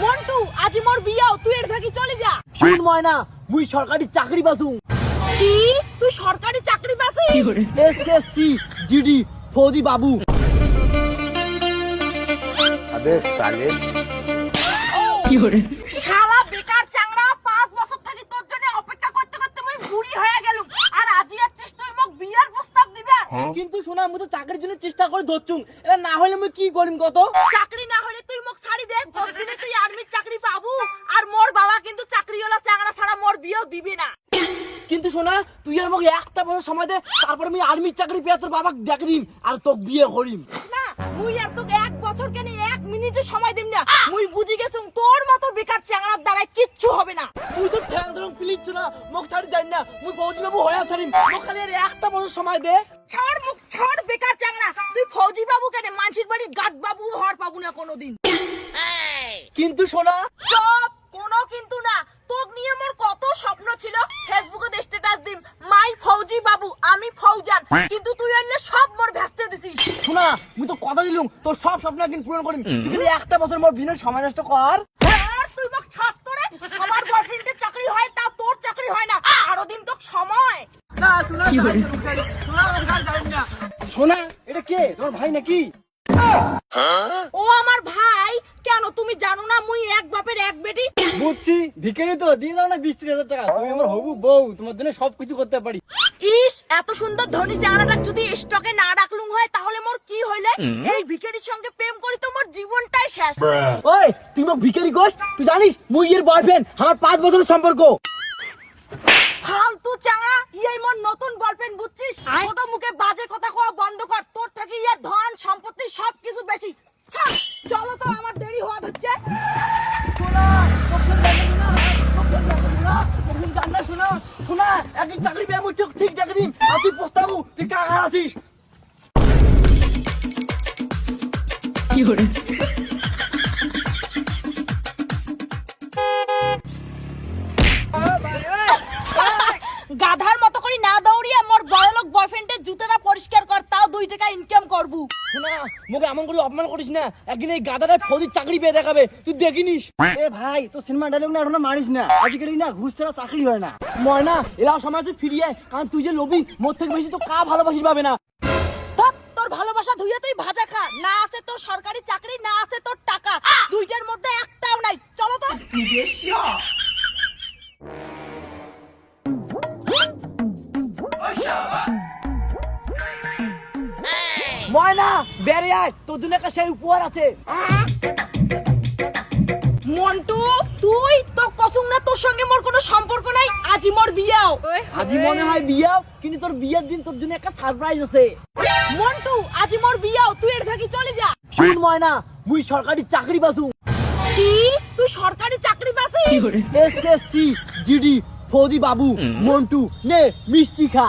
মন্টু আজি মোর বিয়াও তুই এর থাকি চলে যা। শুন ময়না মুই সরকারি চাকরি পাসু। কি তুই সরকারি চাকরি পাছিস? এসএসসি জিডি ফৌজি বাবু। अबे साले শালা বেকার চাংড়া 5 বছর থাকি তোর জন্য অপেক্ষা করতে করতে মুই বুড়ি হয়ে গেলুম আর আজি আছিস তুই মোক বিয়ার প্রস্তাব দিবে। কিন্তু শোনা মুই তো চাকরির জন্য চেষ্টা করে ধরছুম, এটা না হলে মুই কি করিম কত? চাকরি না হলে তুই মোক ছাড়ি দে, কতদিনে তুই আর্মির চাকরি পাবু আর মোর বাবা কিন্তু চাকরিওয়ালা চাংড়া ছাড়া মোর বিয়েও দিবে না। কিন্তু শোনা তুই আর মোক একটা বছর সময় দে, তারপরে মুই আর্মির চাকরি পেয়ে তোর বাবাকে দেখিম আর তোকে বিয়ে করিম। না মুই আর তোকে 1 বছর কেন 1 মিনিটে সময় দিম না। মুই বুঝি গেছুম তোর মতো বেকার চাংড়ার দ্বারা কিচ্ছু হবে না। তুই তো ঠ্যাং ধরম প্লিজ না মোক ছাড়ি যাই না, মুই ফৌজি বাবু হয়ে ছাড়িম। মোক খালি আর একটা বছর সময় দে। ছাড় মুখ ছাড় বেকার চাংড়া, তুই ফৌজি বাবু কেন মানসির বাড়ি গাদ বাবু হওয়ার পাবু না কোনোদিন। কিন্তু শোনা চুপ, কোনো কিন্তু না। তোক নিয়ে মোর কত স্বপ্ন ছিল, ফেসবুকে স্ট্যাটাস দিম মাই ফৌজি বাবু আমি ফৌজান, কিন্তু তুই আনলে সব মোর ভেস্তে দিছিস। শোনা মুই তো কথা দিলুম তোর সব স্বপ্ন একদিন পূরণ করিম, তুই খালি একটা বছর মোর বিনের সময় নষ্ট কর। আর তুই মোক ছাড় তোরে, আমার বয়ফ্রেন্ডের চাকরি হয় তা তোর চাকরি হয় না, আরো দিন তোক সময়। না শোনা শোনা এটা কে তোমার ভাই নাকি? ও আমার ভাই। কেন তুমি জানো না মুই এক বাপের এক বেটি? বুঝছি ভিখারি তো দিয়ে দাও না 20-30 টাকা, তুমি আমার হবু বউ, তোমার জন্য সবকিছু করতে পারি। ইস এত সুন্দর ধনী চাংড়াটা যদি স্টকে না রাখলুম হয় তাহলে মোর কি হইলে? এই ভিখারির সঙ্গে প্রেম করি তো মোর জীবনটাই শেষ। ওই তুই মোক ভিখারি কস? তুই জানিস মুই এর বয়ফ্রেন্ড, আমার 5 বছরের সম্পর্ক। ফালতু চাংড়া, ইয়াই মোর নতুন বয়ফ্রেন্ড বুঝছিস? ছোট মুখে বাজে কথা কওয়া বন্ধ কর, তোর থেকে ইয়ার ধন সম্পত্তি সবকিছু বেশি। ছাড়, চলো তো আমার দেরি হওয়া হচ্ছে। শোনা শোনা শোনা শোনা একদিন চাকরি পেয়ে মুই ঠিক ডাকে দিম, আর তুই পস্তাবু তুই কাকা আছিস। গাধার মতো করে না দৌড়িয়ে মোর বড়লোক বয়ফ্রেন্ডের জুতোটা পরিষ্কার কর, তাও 2 টাকা ইনকাম করবু। শোনা মুখে এমন করে অপমান করিস না, একদিন এই গাদাটা ফৌজির চাকরি পেয়ে দেখাবে, তুই দেখিনিস। এ ভাই তো সিনেমা ডায়লগ না এখন মারিস না, আজকাল না ঘুষ ছাড়া চাকরি হয় না। ময়না এরাও সমাজে ফিরিয়ে আয়, কারণ তুই যে লোভী মোর থেকে বেশি তো কা ভালোবাসিস পাবে না। ধ্যাৎ, তোর ভালোবাসা ধুইয়া তুই ভাজা খা। না আছে তোর সরকারি চাকরি, না আছে তোর টাকা, দুইটার মধ্যে একটাও নাই। চলো তো। ময়না বেরে আয়, তোর জন্য একটা সেই উপহার আছে। মন্টু তুই তো কসুম না তোর সঙ্গে মোর কোনো সম্পর্ক নাই, আজি মোর বিয়াও। আজি মনে হয় বিয়াও, কিন্তু তোর বিয়ের দিন তোর জন্য একটা সারপ্রাইজ আছে। মন্টু আজি মোর বিয়াও তুই এর থাকি চলে যা। শুন ময়না মুই সরকারি চাকরি পাসু। কি তুই সরকারি চাকরি পাছিস? এসএসসি জিডি ফৌজি বাবু। মন্টু নে মিষ্টি খা।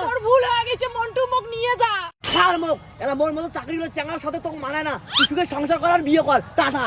তোর ভুল হয়ে গেছে মন্টু, মোক নিয়ে যা। ছাড় মুখ, এরা মোর মতো চাকরি করে চাঙ্গার সাথে তোকে মানায় না, তুই সুখে সংসার করার বিয়ে কর, টাটা।